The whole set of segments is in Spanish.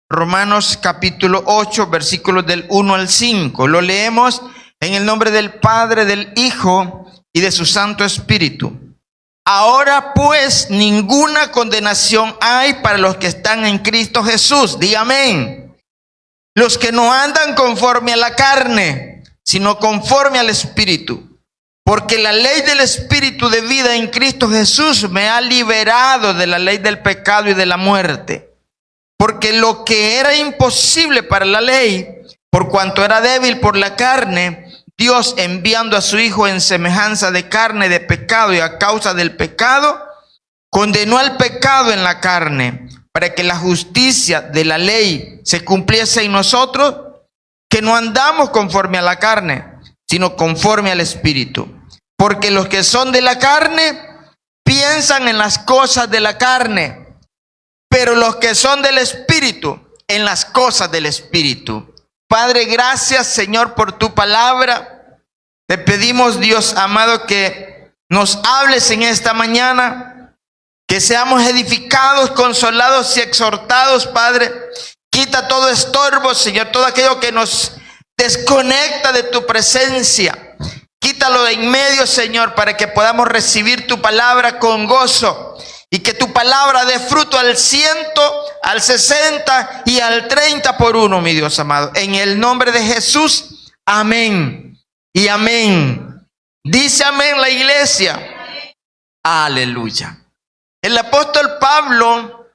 Romanos capítulo 8, versículos del 1 al 5. Lo leemos en el nombre del Padre, del Hijo y de su Santo Espíritu. Ahora pues ninguna condenación hay para los que están en Cristo Jesús. Diga amén. Los que no andan conforme a la carne, sino conforme al Espíritu. Porque la ley del Espíritu de vida en Cristo Jesús me ha liberado de la ley del pecado y de la muerte. Porque lo que era imposible para la ley, por cuanto era débil por la carne, Dios, enviando a su Hijo en semejanza de carne de pecado y a causa del pecado, condenó al pecado en la carne, para que la justicia de la ley se cumpliese en nosotros, que no andamos conforme a la carne, sino conforme al Espíritu. Porque los que son de la carne piensan en las cosas de la carne, pero los que son del Espíritu, en las cosas del Espíritu. Padre, gracias, Señor, por tu palabra. Te pedimos, Dios amado, que nos hables en esta mañana, que seamos edificados, consolados y exhortados, Padre. Quita todo estorbo, Señor, todo aquello que nos desconecta de tu presencia. Quítalo de en medio, Señor, para que podamos recibir tu palabra con gozo. Y que tu palabra dé fruto al 100, al 60 y al 30 por uno, mi Dios amado. En el nombre de Jesús, amén y amén. Dice amén la iglesia. Aleluya. El apóstol Pablo,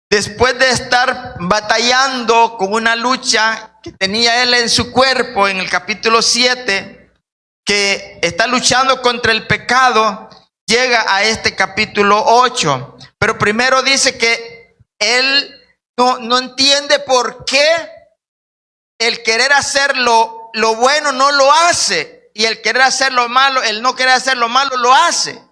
después de estar batallando con una lucha que tenía él en su cuerpo, en el capítulo 7, que está luchando contra el pecado, llega a este capítulo 8. Pero primero dice que él no entiende por qué el querer hacer lo bueno no lo hace, y el querer hacer lo malo, el no querer hacer lo malo lo hace.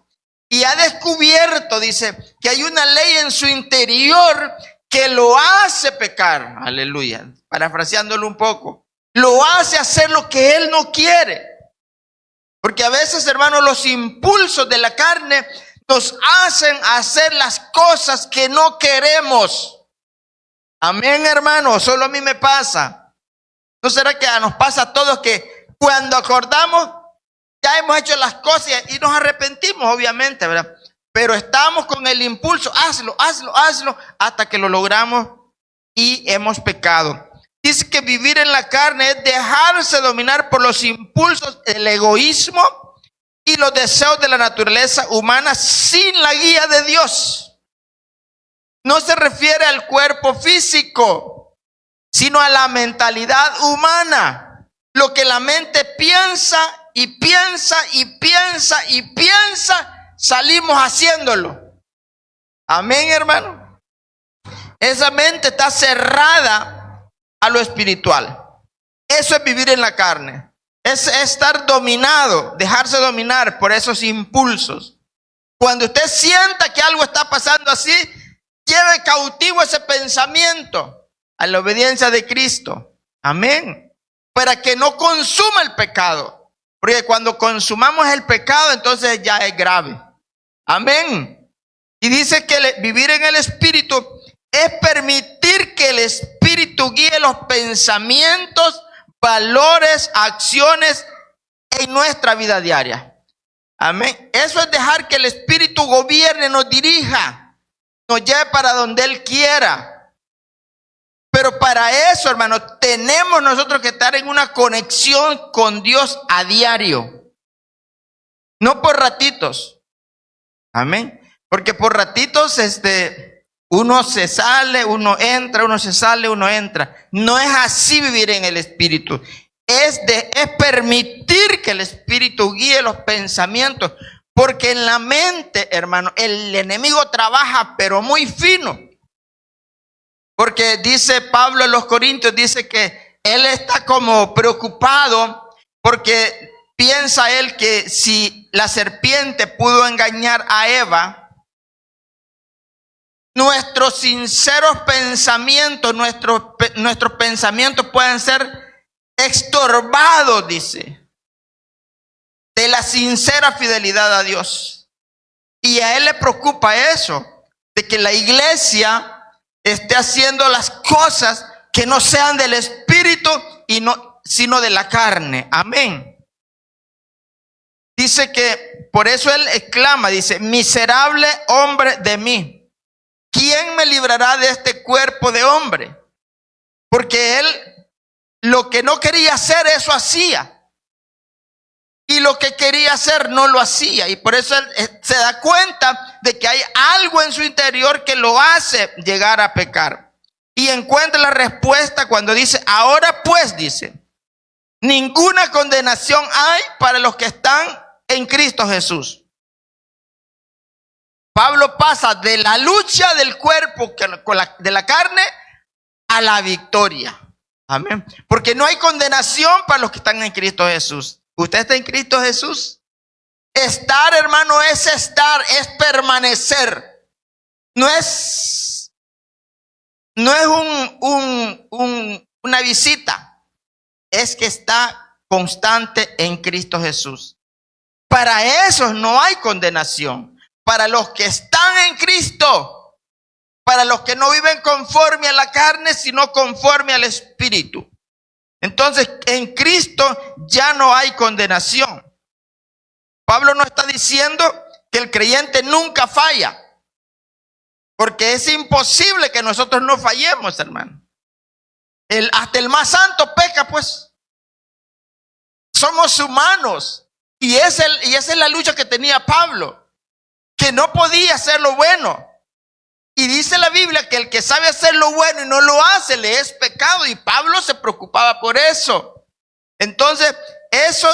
Y ha descubierto, dice, que hay una ley en su interior que lo hace pecar. Aleluya. Parafraseándolo un poco. Lo hace hacer lo que él no quiere. Porque a veces, hermanos, los impulsos de la carne nos hacen hacer las cosas que no queremos. Amén, hermano. Solo a mí me pasa. ¿No será que nos pasa a todos que cuando acordamos ya hemos hecho las cosas y nos arrepentimos, obviamente, ¿verdad? Pero estamos con el impulso, hazlo, hasta que lo logramos y hemos pecado. Dice que vivir en la carne es dejarse dominar por los impulsos, el egoísmo y los deseos de la naturaleza humana sin la guía de Dios. No se refiere al cuerpo físico, sino a la mentalidad humana. Lo que la mente piensa y piensa y piensa y piensa, salimos haciéndolo. Amén, hermano. Esa mente está cerrada a lo espiritual. Eso es vivir en la carne. Es estar dominado, dejarse dominar por esos impulsos. Cuando usted sienta que algo está pasando así, lleve cautivo ese pensamiento a la obediencia de Cristo. Amén. Para que no consuma el pecado. Porque cuando consumamos el pecado, entonces ya es grave. Amén. Y dice que vivir en el Espíritu es permitir que el Espíritu guíe los pensamientos, valores, acciones en nuestra vida diaria. Amén. Eso es dejar que el Espíritu gobierne, nos dirija, nos lleve para donde Él quiera. Pero para eso, hermano, tenemos nosotros que estar en una conexión con Dios a diario. No por ratitos. Amén. Porque por ratitos uno se sale, uno entra, uno se sale, uno entra. No es así vivir en el Espíritu. Es permitir que el Espíritu guíe los pensamientos. Porque en la mente, hermano, el enemigo trabaja pero muy fino. Porque dice Pablo en los Corintios, dice que él está como preocupado porque piensa él que si la serpiente pudo engañar a Eva, nuestros sinceros pensamientos, nuestros pensamientos pueden ser estorbados, dice, de la sincera fidelidad a Dios. Y a él le preocupa eso, de que la iglesia esté haciendo las cosas que no sean del espíritu y no, sino de la carne. Amén. Dice que por eso él exclama, dice, miserable hombre de mí, ¿quién me librará de este cuerpo de hombre? Porque él lo que no quería hacer, eso hacía. Y lo que quería hacer no lo hacía. Y por eso él se da cuenta de que hay algo en su interior que lo hace llegar a pecar. Y encuentra la respuesta cuando dice, ahora pues, dice, ninguna condenación hay para los que están en Cristo Jesús. Pablo pasa de la lucha del cuerpo de la carne a la victoria. Amén. Porque no hay condenación para los que están en Cristo Jesús. ¿Usted está en Cristo Jesús? Estar, hermano, es estar, es permanecer. No es una visita. Es que está constante en Cristo Jesús. Para esos no hay condenación. Para los que están en Cristo, para los que no viven conforme a la carne, sino conforme al Espíritu. Entonces, en Cristo ya no hay condenación. Pablo no está diciendo que el creyente nunca falla, porque es imposible que nosotros no fallemos, hermano. Hasta el más santo peca, pues. Somos humanos. Y esa es la lucha que tenía Pablo, que no podía hacer lo bueno. Y dice la Biblia que el que sabe hacer lo bueno y no lo hace, le es pecado. Y Pablo se preocupaba por eso. Entonces, eso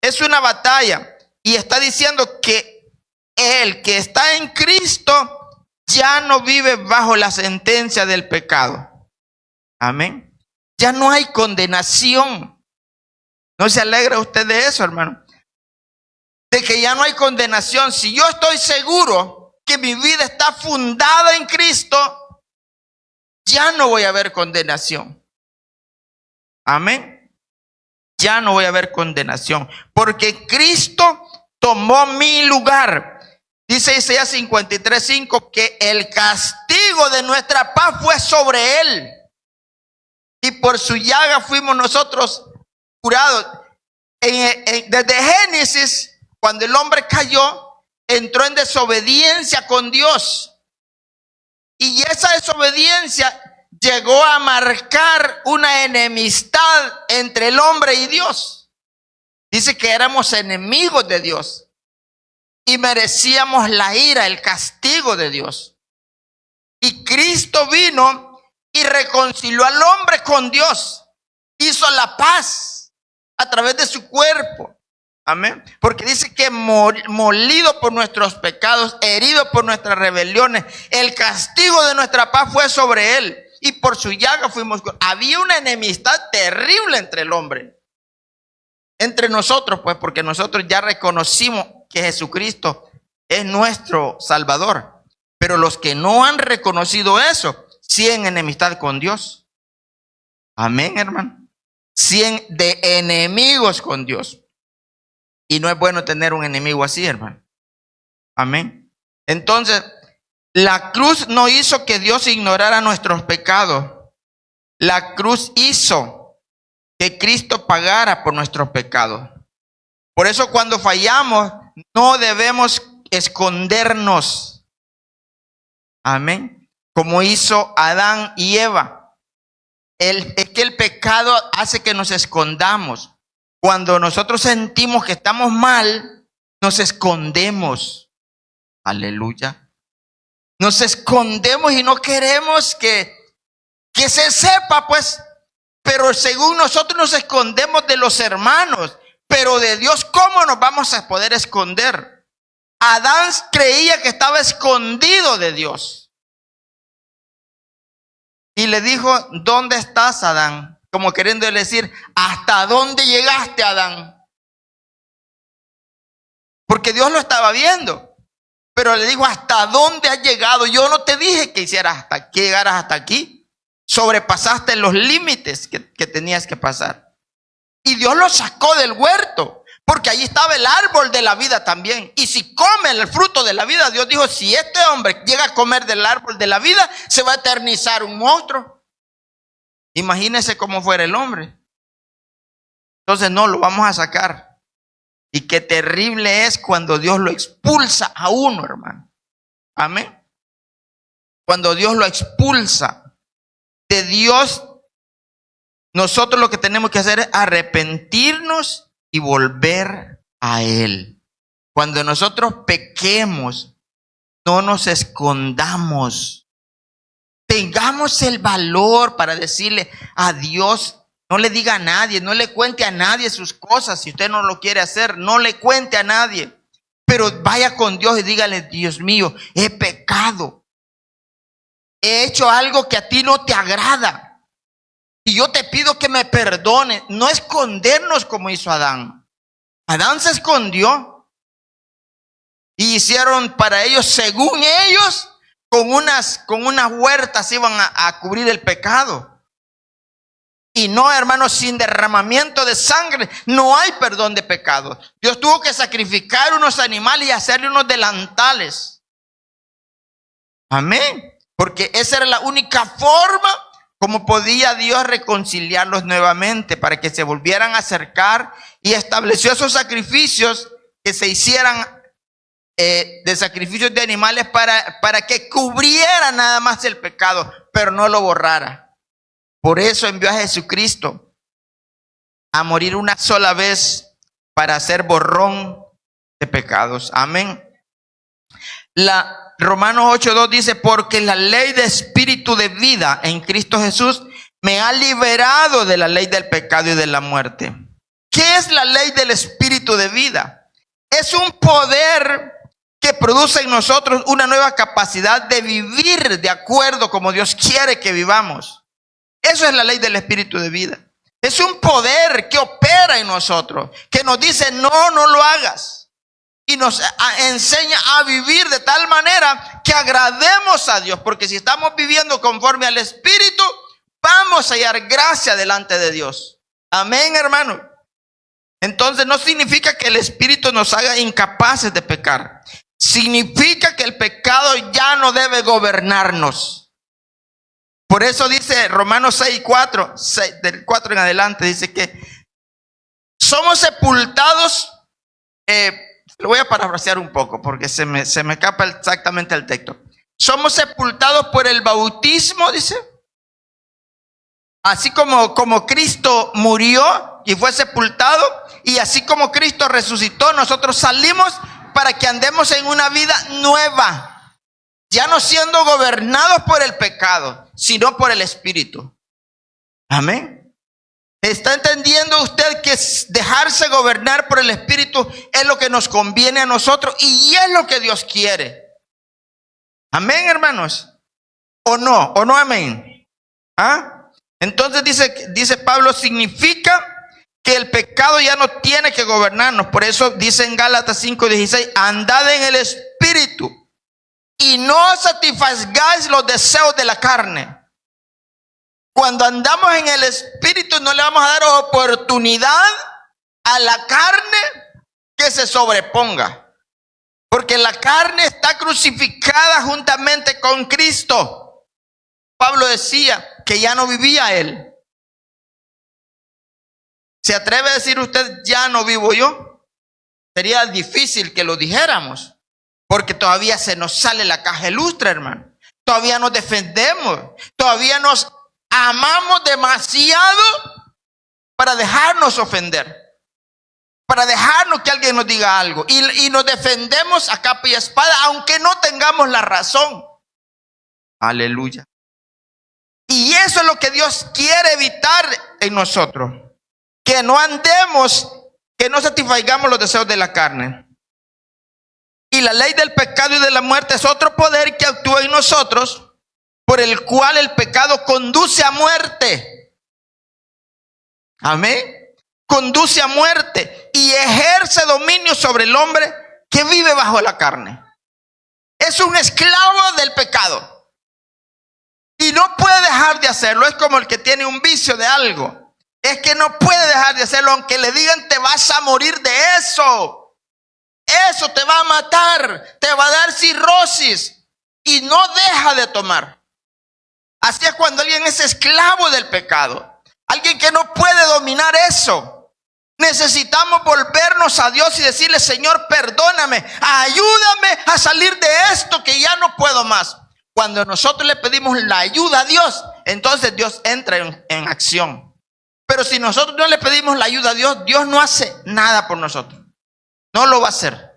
es una batalla. Y está diciendo que el que está en Cristo ya no vive bajo la sentencia del pecado. Amén. Ya no hay condenación. ¿No se alegra usted de eso, hermano? De que ya no hay condenación. Si yo estoy seguro que mi vida está fundada en Cristo, ya no voy a ver condenación. Amén. Ya no voy a ver condenación, porque Cristo tomó mi lugar. Dice Isaías 53:5 que el castigo de nuestra paz fue sobre él, y por su llaga fuimos nosotros curados. Desde Génesis, cuando el hombre cayó, entró en desobediencia con Dios. Y esa desobediencia llegó a marcar una enemistad entre el hombre y Dios. Dice que éramos enemigos de Dios y merecíamos la ira, el castigo de Dios. Y Cristo vino y reconcilió al hombre con Dios. Hizo la paz a través de su cuerpo. Amén. Porque dice que molido por nuestros pecados, herido por nuestras rebeliones, el castigo de nuestra paz fue sobre él, y por su llaga fuimos. Había una enemistad terrible entre el hombre, entre nosotros, pues, porque nosotros ya reconocimos que Jesucristo es nuestro Salvador. Pero los que no han reconocido eso, siguen enemistad con Dios. Amén, hermano. Siguen de enemigos con Dios. Y no es bueno tener un enemigo así, hermano. Amén. Entonces, la cruz no hizo que Dios ignorara nuestros pecados. La cruz hizo que Cristo pagara por nuestros pecados. Por eso cuando fallamos, no debemos escondernos. Amén. Como hizo Adán y Eva. Es que el pecado hace que nos escondamos. Cuando nosotros sentimos que estamos mal, nos escondemos. Aleluya. Nos escondemos y no queremos que se sepa, pues. Pero según nosotros nos escondemos de los hermanos. Pero de Dios, ¿cómo nos vamos a poder esconder? Adán creía que estaba escondido de Dios. Y le dijo, ¿dónde estás, Adán? Como queriendo decir, ¿hasta dónde llegaste, Adán? Porque Dios lo estaba viendo. Pero le dijo, ¿hasta dónde has llegado? Yo no te dije que llegaras hasta aquí. Sobrepasaste los límites que tenías que pasar. Y Dios lo sacó del huerto, porque ahí estaba el árbol de la vida también. Y si come el fruto de la vida, Dios dijo, si este hombre llega a comer del árbol de la vida, se va a eternizar un monstruo. Imagínese cómo fuera el hombre. Entonces no, lo vamos a sacar. Y qué terrible es cuando Dios lo expulsa a uno, hermano. Amén. Cuando Dios lo expulsa de Dios, nosotros lo que tenemos que hacer es arrepentirnos y volver a Él. Cuando nosotros pequemos, no nos escondamos. Tengamos el valor para decirle a Dios, no le diga a nadie, no le cuente a nadie sus cosas. Si usted no lo quiere hacer, no le cuente a nadie. Pero vaya con Dios y dígale, Dios mío, he pecado. He hecho algo que a ti no te agrada. Y yo te pido que me perdones. No escondernos como hizo Adán. Adán se escondió. Y hicieron para ellos, según ellos, con unas huertas iban a cubrir el pecado. Y no, hermanos, sin derramamiento de sangre no hay perdón de pecados. Dios tuvo que sacrificar unos animales y hacerle unos delantales. Amén. Porque esa era la única forma como podía Dios reconciliarlos nuevamente para que se volvieran a acercar, y estableció esos sacrificios que se hicieran de sacrificios de animales para que cubriera nada más el pecado, pero no lo borrara. Por eso envió a Jesucristo a morir una sola vez para hacer borrón de pecados. Amén. Romanos 8:2 dice, porque la ley de espíritu de vida en Cristo Jesús me ha liberado de la ley del pecado y de la muerte. ¿Qué es la ley del espíritu de vida? Es un poder que produce en nosotros una nueva capacidad de vivir de acuerdo como Dios quiere que vivamos. Eso es la ley del espíritu de vida. Es un poder que opera en nosotros, que nos dice no, no lo hagas. Y nos enseña a vivir de tal manera que agrademos a Dios. Porque si estamos viviendo conforme al Espíritu, vamos a hallar gracia delante de Dios. Amén, hermano. Entonces no significa que el Espíritu nos haga incapaces de pecar. Significa que el pecado ya no debe gobernarnos. Por eso dice Romanos 6:4, del 4 en adelante, dice que somos sepultados. Lo voy a parafrasear un poco porque se me escapa exactamente el texto. Somos sepultados por el bautismo, dice. Así como Cristo murió y fue sepultado, y así como Cristo resucitó, nosotros salimos para que andemos en una vida nueva. Ya no siendo gobernados por el pecado, sino por el Espíritu. Amén. ¿Está entendiendo usted que dejarse gobernar por el Espíritu es lo que nos conviene a nosotros y es lo que Dios quiere? Amén, hermanos. ¿O no? ¿O no amén? ¿Ah? Entonces dice Pablo, significa que el pecado ya no tiene que gobernarnos. Por eso dice en Gálatas 5:16, andad en el Espíritu y no satisfagáis los deseos de la carne. Cuando andamos en el Espíritu no le vamos a dar oportunidad a la carne que se sobreponga. Porque la carne está crucificada juntamente con Cristo. Pablo decía que ya no vivía él. ¿Se atreve a decir usted, ya no vivo yo? Sería difícil que lo dijéramos. Porque todavía se nos sale la caja ilustre, hermano. Todavía nos defendemos. Todavía nos amamos demasiado para dejarnos ofender, para dejarnos que alguien nos diga algo, y nos defendemos a capa y espada aunque no tengamos la razón. Aleluya. Y eso es lo que Dios quiere evitar en nosotros, que no andemos, que no satisfagamos los deseos de la carne. Y la ley del pecado y de la muerte es otro poder que actúa en nosotros, por el cual el pecado conduce a muerte. Amén. Conduce a muerte y ejerce dominio sobre el hombre que vive bajo la carne. Es un esclavo del pecado y no puede dejar de hacerlo. Es como el que tiene un vicio de algo. Es que no puede dejar de hacerlo aunque le digan te vas a morir de eso. Eso te va a matar, te va a dar cirrosis, y no deja de tomar. Así es cuando alguien es esclavo del pecado. Alguien que no puede dominar eso. Necesitamos volvernos a Dios y decirle: Señor, perdóname, ayúdame a salir de esto que ya no puedo más. Cuando nosotros le pedimos la ayuda a Dios, entonces Dios entra en acción. Pero si nosotros no le pedimos la ayuda a Dios, Dios no hace nada por nosotros. No lo va a hacer.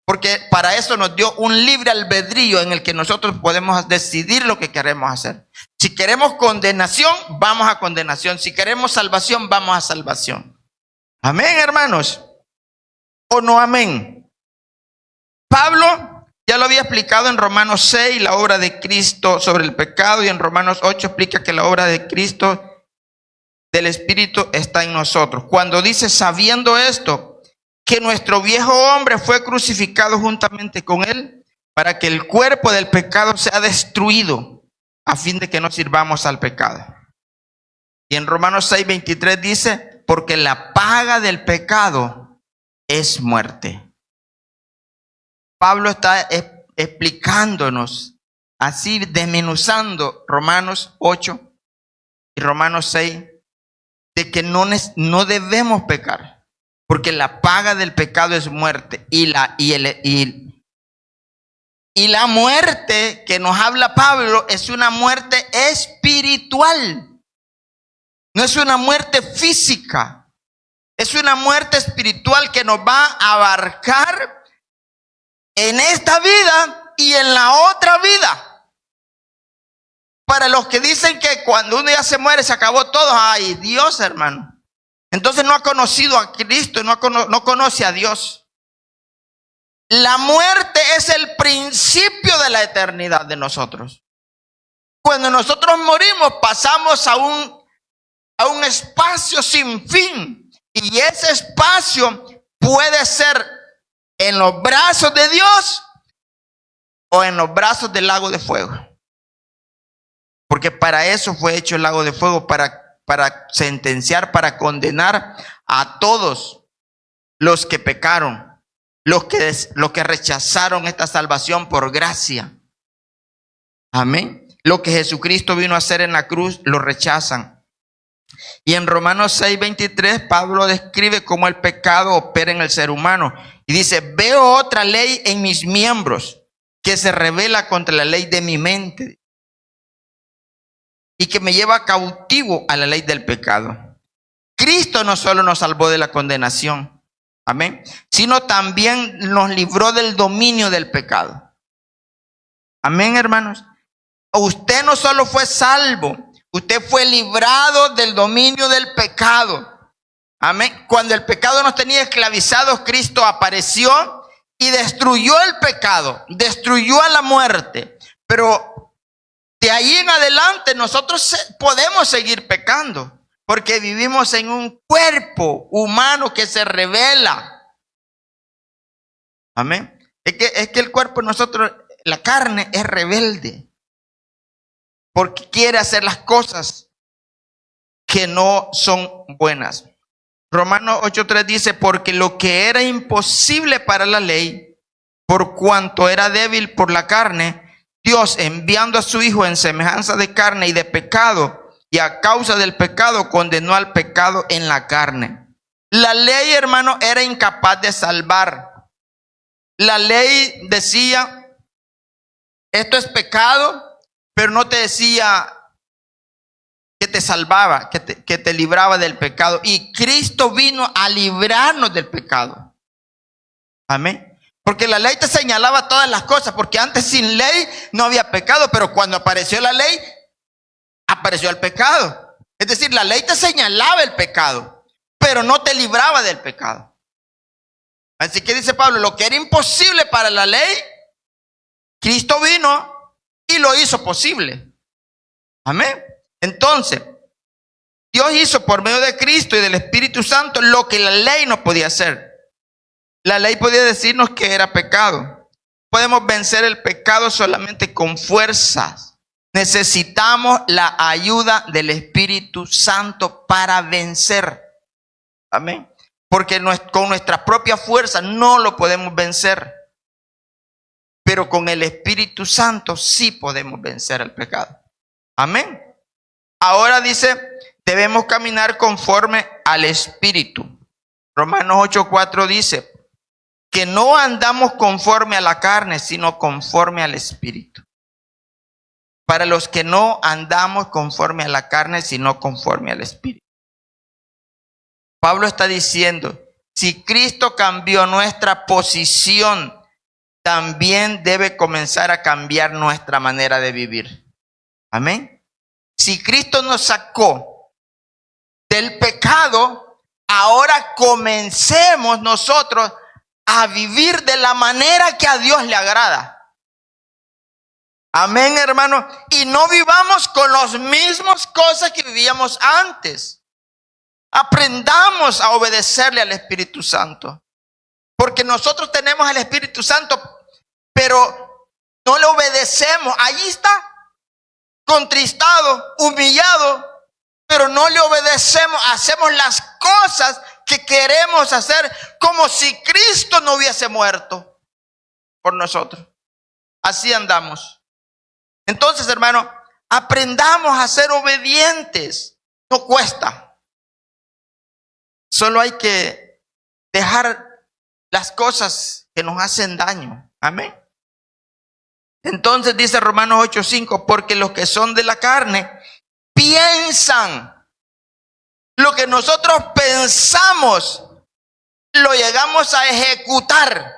Porque para eso nos dio un libre albedrío en el que nosotros podemos decidir lo que queremos hacer. Si queremos condenación, vamos a condenación. Si queremos salvación, vamos a salvación. Amén, hermanos. ¿O no amén? Pablo ya lo había explicado en Romanos 6, la obra de Cristo sobre el pecado. Y en Romanos 8 explica que la obra de Cristo del Espíritu está en nosotros. Cuando dice: sabiendo esto, que nuestro viejo hombre fue crucificado juntamente con él, para que el cuerpo del pecado sea destruido, a fin de que no sirvamos al pecado. Y en Romanos 6:23 dice: porque la paga del pecado es muerte. Pablo está explicándonos, así desmenuzando Romanos 8 y Romanos 6, de que no debemos pecar. Porque la paga del pecado es muerte. Y la muerte que nos habla Pablo es una muerte espiritual. No es una muerte física. Es una muerte espiritual que nos va a abarcar en esta vida y en la otra vida. Para los que dicen que cuando uno ya se muere se acabó todo. Ay, Dios, hermano. Entonces no ha conocido a Cristo, no conoce a Dios. La muerte es el principio de la eternidad de nosotros. Cuando nosotros morimos, pasamos a un espacio sin fin. Y ese espacio puede ser en los brazos de Dios o en los brazos del lago de fuego. Porque para eso fue hecho el lago de fuego, para sentenciar, para condenar a todos los que pecaron, los que rechazaron esta salvación por gracia. Amén. Lo que Jesucristo vino a hacer en la cruz, lo rechazan. Y en Romanos 6:23, Pablo describe cómo el pecado opera en el ser humano. Y dice: veo otra ley en mis miembros que se rebela contra la ley de mi mente y que me lleva cautivo a la ley del pecado. Cristo no solo nos salvó de la condenación, amén, sino también nos libró del dominio del pecado. Amén, hermanos. Usted no solo fue salvo, usted fue librado del dominio del pecado. Amén. Cuando el pecado nos tenía esclavizados, Cristo apareció y destruyó el pecado, destruyó a la muerte. Pero de ahí en adelante nosotros podemos seguir pecando, porque vivimos en un cuerpo humano que se rebela. Amén. Es que el cuerpo de nosotros, la carne, es rebelde, porque quiere hacer las cosas que no son buenas. Romanos 8:3 dice: porque lo que era imposible para la ley, por cuanto era débil por la carne, Dios, enviando a su Hijo en semejanza de carne y de pecado, y a causa del pecado condenó al pecado en la carne. La ley, hermano, era incapaz de salvar. La ley decía: esto es pecado, pero no te decía que te salvaba, que te libraba del pecado. Y Cristo vino a librarnos del pecado. Amén. Porque la ley te señalaba todas las cosas, porque antes sin ley no había pecado, pero cuando apareció la ley, apareció el pecado. Es decir, la ley te señalaba el pecado, pero no te libraba del pecado. Así que dice Pablo: lo que era imposible para la ley, Cristo vino y lo hizo posible. Amén. Entonces, Dios hizo por medio de Cristo y del Espíritu Santo lo que la ley no podía hacer. La ley podía decirnos que era pecado. Podemos vencer el pecado solamente con fuerzas. Necesitamos la ayuda del Espíritu Santo para vencer. Amén. Porque con nuestra propia fuerza no lo podemos vencer. Pero con el Espíritu Santo sí podemos vencer el pecado. Amén. Ahora dice, debemos caminar conforme al Espíritu. Romanos 8:4 dice que no andamos conforme a la carne, sino conforme al Espíritu. Para los que no andamos conforme a la carne, sino conforme al Espíritu. Pablo está diciendo, si Cristo cambió nuestra posición, también debe comenzar a cambiar nuestra manera de vivir. Amén. Si Cristo nos sacó del pecado, ahora comencemos nosotros a vivir de la manera que a Dios le agrada. Amén, hermano. Y no vivamos con las mismas cosas que vivíamos antes. Aprendamos a obedecerle al Espíritu Santo. Porque nosotros tenemos al Espíritu Santo, pero no le obedecemos. Allí está, contristado, humillado, pero no le obedecemos. Hacemos las cosas que queremos hacer como si Cristo no hubiese muerto por nosotros. Así andamos. Entonces, hermano, aprendamos a ser obedientes. No cuesta. Solo hay que dejar las cosas que nos hacen daño. Amén. Entonces dice Romanos 8:5, porque los que son de la carne piensan. Lo que nosotros pensamos, lo llegamos a ejecutar.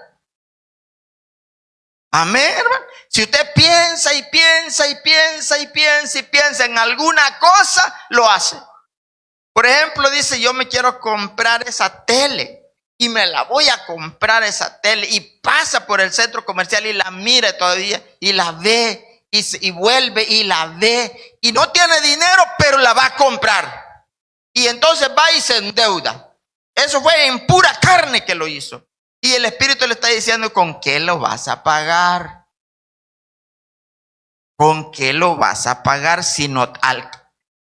Amén, hermano. Si usted piensa y piensa y piensa y piensa y piensa en alguna cosa, lo hace. Por ejemplo, dice, yo me quiero comprar esa tele y me la voy a comprar esa tele, y pasa por el centro comercial y la mira todavía y la ve y vuelve y la ve y no tiene dinero, pero la va a comprar. Y entonces va y se endeuda. Eso fue en pura carne que lo hizo. Y el Espíritu le está diciendo, ¿con qué lo vas a pagar? ¿Con qué lo vas a pagar? Si no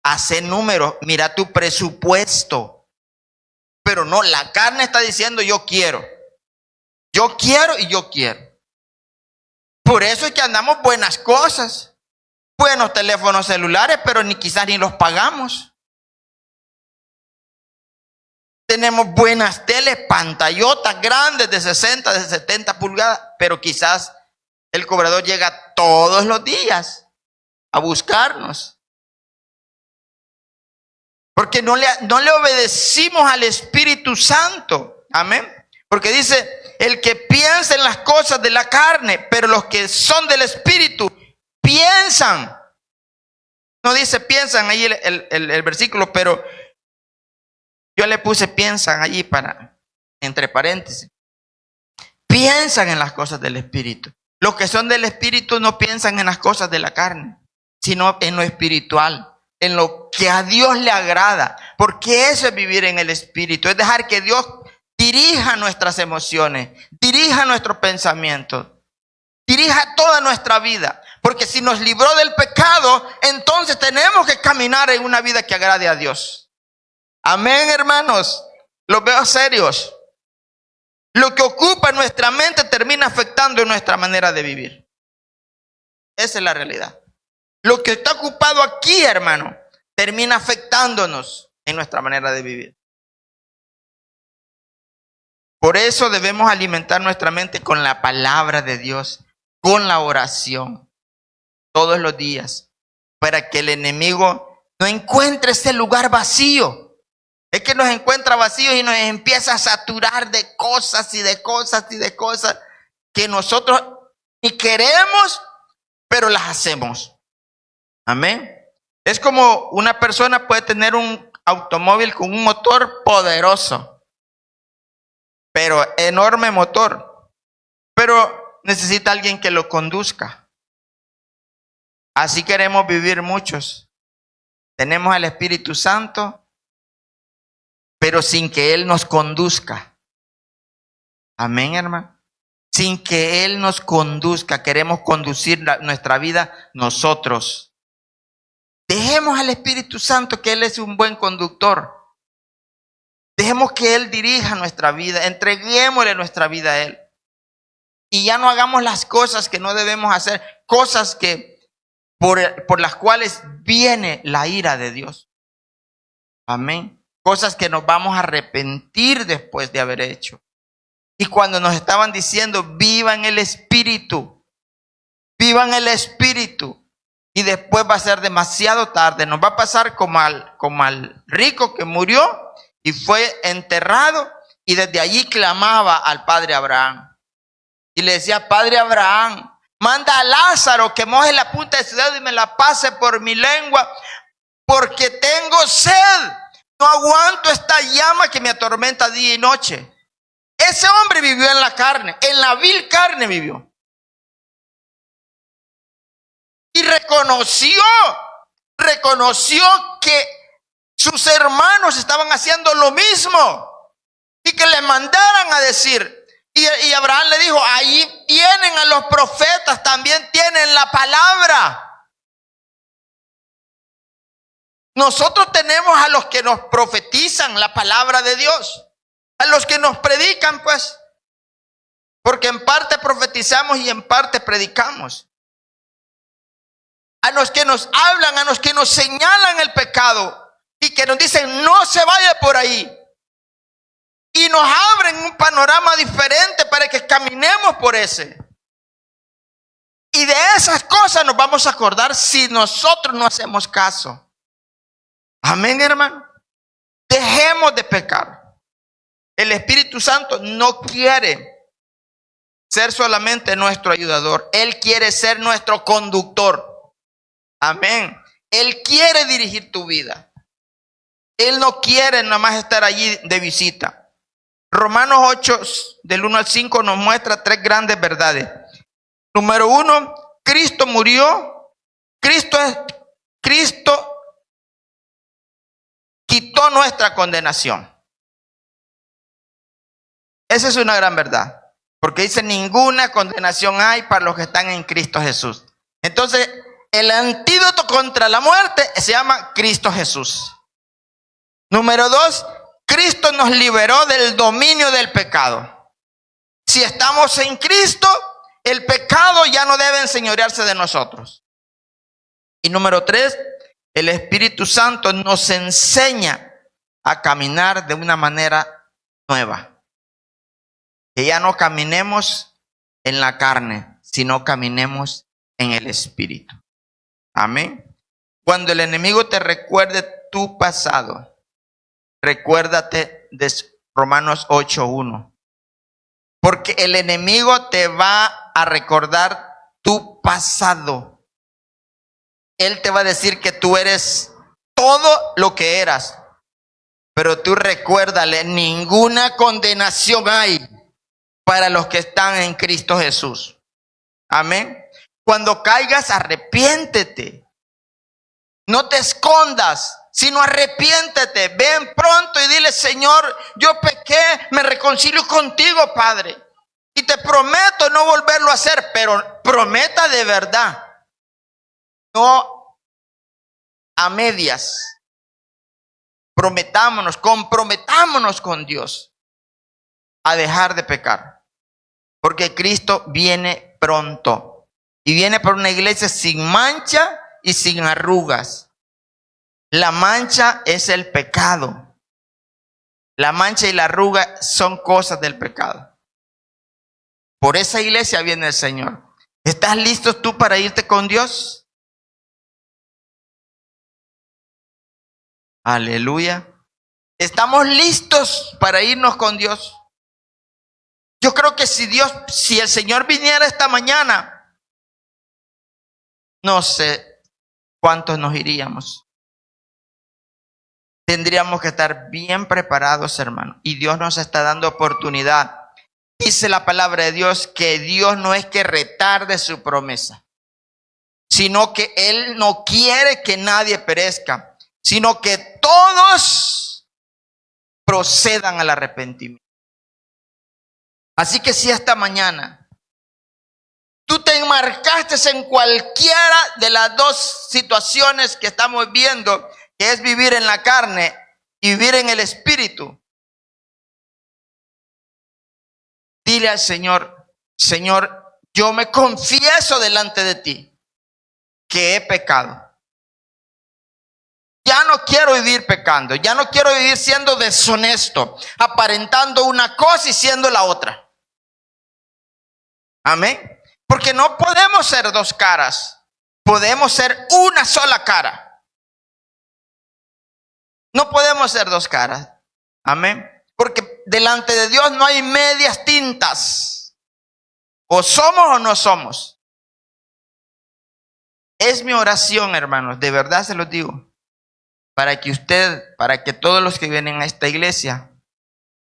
hace números, mira tu presupuesto. Pero no, la carne está diciendo, yo quiero y yo quiero. Por eso es que andamos buenas cosas, buenos teléfonos celulares, pero quizás ni los pagamos. Tenemos buenas teles, pantallotas grandes de 60, de 70 pulgadas, pero quizás el cobrador llega todos los días a buscarnos. Porque no le obedecimos al Espíritu Santo. Amén. Porque dice, el que piensa en las cosas de la carne, pero los que son del Espíritu piensan. No dice piensan ahí el versículo, pero yo le puse piensan allí entre paréntesis. Piensan en las cosas del Espíritu. Los que son del Espíritu no piensan en las cosas de la carne, sino en lo espiritual, en lo que a Dios le agrada. Porque eso es vivir en el Espíritu, es dejar que Dios dirija nuestras emociones, dirija nuestros pensamientos, dirija toda nuestra vida. Porque si nos libró del pecado, entonces tenemos que caminar en una vida que agrade a Dios. Amén, hermanos. Los veo serios. Lo que ocupa nuestra mente termina afectando nuestra manera de vivir. Esa es la realidad. Lo que está ocupado aquí, hermano, termina afectándonos en nuestra manera de vivir. Por eso debemos alimentar nuestra mente con la palabra de Dios, con la oración, todos los días, para que el enemigo no encuentre ese lugar vacío. Es que nos encuentra vacíos y nos empieza a saturar de cosas y de cosas y de cosas que nosotros ni queremos, pero las hacemos. Amén. Es como una persona puede tener un automóvil con un motor poderoso, pero enorme motor, pero necesita alguien que lo conduzca. Así queremos vivir muchos. Tenemos al Espíritu Santo, pero sin que Él nos conduzca. Amén, hermano. Sin que Él nos conduzca, queremos conducir nuestra vida nosotros. Dejemos al Espíritu Santo, que Él es un buen conductor. Dejemos que Él dirija nuestra vida, entreguémosle nuestra vida a Él. Y ya no hagamos las cosas que no debemos hacer, cosas que por las cuales viene la ira de Dios. Amén. Cosas que nos vamos a arrepentir después de haber hecho. Y cuando nos estaban diciendo, vivan el Espíritu, vivan el Espíritu. Y después va a ser demasiado tarde. Nos va a pasar como al rico que murió y fue enterrado. Y desde allí clamaba al padre Abraham. Y le decía, padre Abraham, manda a Lázaro que moje la punta de su dedo y me la pase por mi lengua, porque tengo sed. No aguanto esta llama que me atormenta día y noche. Ese hombre vivió en la carne, en la vil carne vivió. Y reconoció que sus hermanos estaban haciendo lo mismo y que le mandaran a decir. Y Abraham le dijo, ahí tienen a los profetas, también tienen la palabra. Nosotros tenemos a los que nos profetizan la palabra de Dios, a los que nos predican, pues, porque en parte profetizamos y en parte predicamos. A los que nos hablan, a los que nos señalan el pecado y que nos dicen no se vaya por ahí. Y nos abren un panorama diferente para que caminemos por ese. Y de esas cosas nos vamos a acordar si nosotros no hacemos caso. Amén, hermano. Dejemos de pecar. El Espíritu Santo no quiere ser solamente nuestro ayudador. Él quiere ser nuestro conductor. Amén. Él quiere dirigir tu vida. Él no quiere nada más estar allí de visita. Romanos 8, del 1 al 5, nos muestra 3 grandes verdades. Número 1, Cristo murió. Cristo quitó nuestra condenación. Esa es una gran verdad. Porque dice, ninguna condenación hay para los que están en Cristo Jesús. Entonces, el antídoto contra la muerte se llama Cristo Jesús. Número 2, Cristo nos liberó del dominio del pecado. Si estamos en Cristo, el pecado ya no debe enseñorearse de nosotros. Y número 3, el Espíritu Santo nos enseña a caminar de una manera nueva. Que ya no caminemos en la carne, sino caminemos en el Espíritu. Amén. Cuando el enemigo te recuerde tu pasado, recuérdate de Romanos 8:1. Porque el enemigo te va a recordar tu pasado. Él te va a decir que tú eres todo lo que eras. Pero tú recuérdale, ninguna condenación hay para los que están en Cristo Jesús. Amén. Cuando caigas, arrepiéntete. No te escondas, sino arrepiéntete. Ven pronto y dile, Señor, yo pequé, me reconcilio contigo, Padre. Y te prometo no volverlo a hacer, pero prometa de verdad. No a medias. Comprometámonos con Dios a dejar de pecar. Porque Cristo viene pronto. Y viene por una iglesia sin mancha y sin arrugas. La mancha es el pecado. La mancha y la arruga son cosas del pecado. Por esa iglesia viene el Señor. ¿Estás listo tú para irte con Dios? Aleluya. ¿Estamos listos para irnos con Dios? Yo creo que si el Señor viniera esta mañana, no sé cuántos nos iríamos. Tendríamos que estar bien preparados, hermano. Y Dios nos está dando oportunidad. Dice la palabra de Dios que Dios no es que retarde su promesa, sino que Él no quiere que nadie perezca, sino que todos procedan al arrepentimiento. Así que si esta mañana tú te enmarcaste en cualquiera de las dos situaciones que estamos viendo, que es vivir en la carne y vivir en el Espíritu, dile al Señor, Señor, yo me confieso delante de ti que he pecado. Ya no quiero vivir pecando, ya no quiero vivir siendo deshonesto, aparentando una cosa y siendo la otra. Amén. Porque no podemos ser dos caras, podemos ser una sola cara. No podemos ser dos caras. Amén. Porque delante de Dios no hay medias tintas. O somos o no somos. Es mi oración, hermanos, de verdad se los digo, para que todos los que vienen a esta iglesia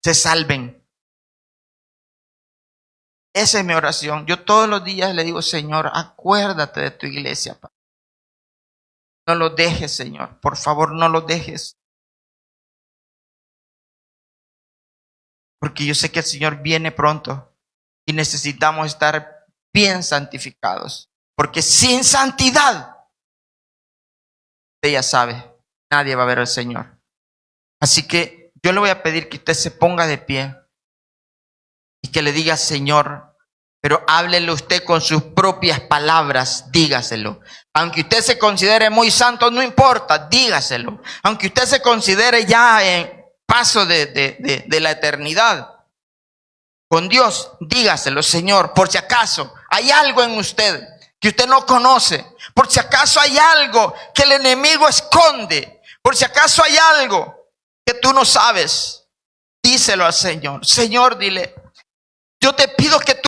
se salven. Esa es mi oración. Yo todos los días le digo, Señor, acuérdate de tu iglesia. No lo dejes, Señor. Por favor, no lo dejes. Porque yo sé que el Señor viene pronto y necesitamos estar bien santificados. Porque sin santidad, usted ya sabe, nadie va a ver al Señor. Así que yo le voy a pedir que usted se ponga de pie y que le diga, Señor, pero háblele usted con sus propias palabras, dígaselo. Aunque usted se considere muy santo, no importa, dígaselo. Aunque usted se considere ya en paso de la eternidad con Dios, dígaselo, Señor, por si acaso hay algo en usted que usted no conoce, por si acaso hay algo que el enemigo esconde, por si acaso hay algo que tú no sabes, díselo al Señor. Señor, dile, yo te pido que tú